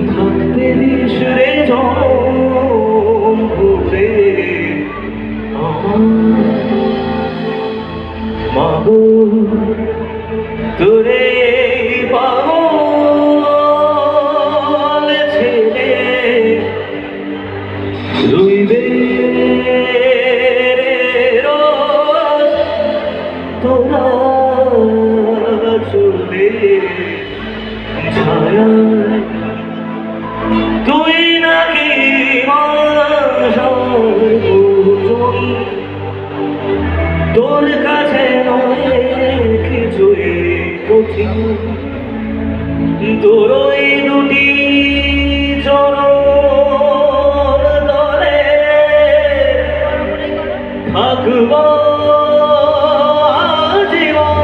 থাকতে দিস রে জনম ভরে মাগো তোরে পাগল ছেলে রইবে রোজ তোরা চলে ছায়া তুই নাকি তোর কাছে নয় কিছুই কঠিন তোর ওই দুটি চরণ তলে থাকব জীবন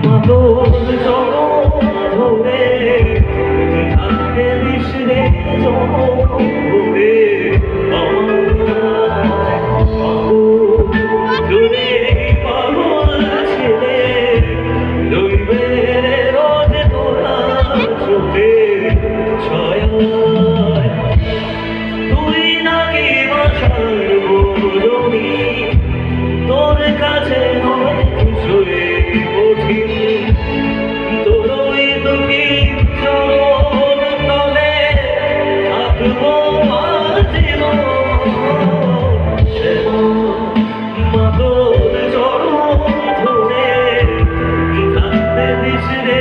মাতোর চরণ ধরে থাকতে দিস রে ধরে তোরে পাগল ছেলে রইবে রোজ তোরা চোখে ছায়া তুই নাকি বাসার বরণী তোর কাছে নয় কিছুই কঠিন তোর ওই দুটি চরণ তলে থাকবো জীবন মাতোর চরণ ধরে থাকতে দিস রে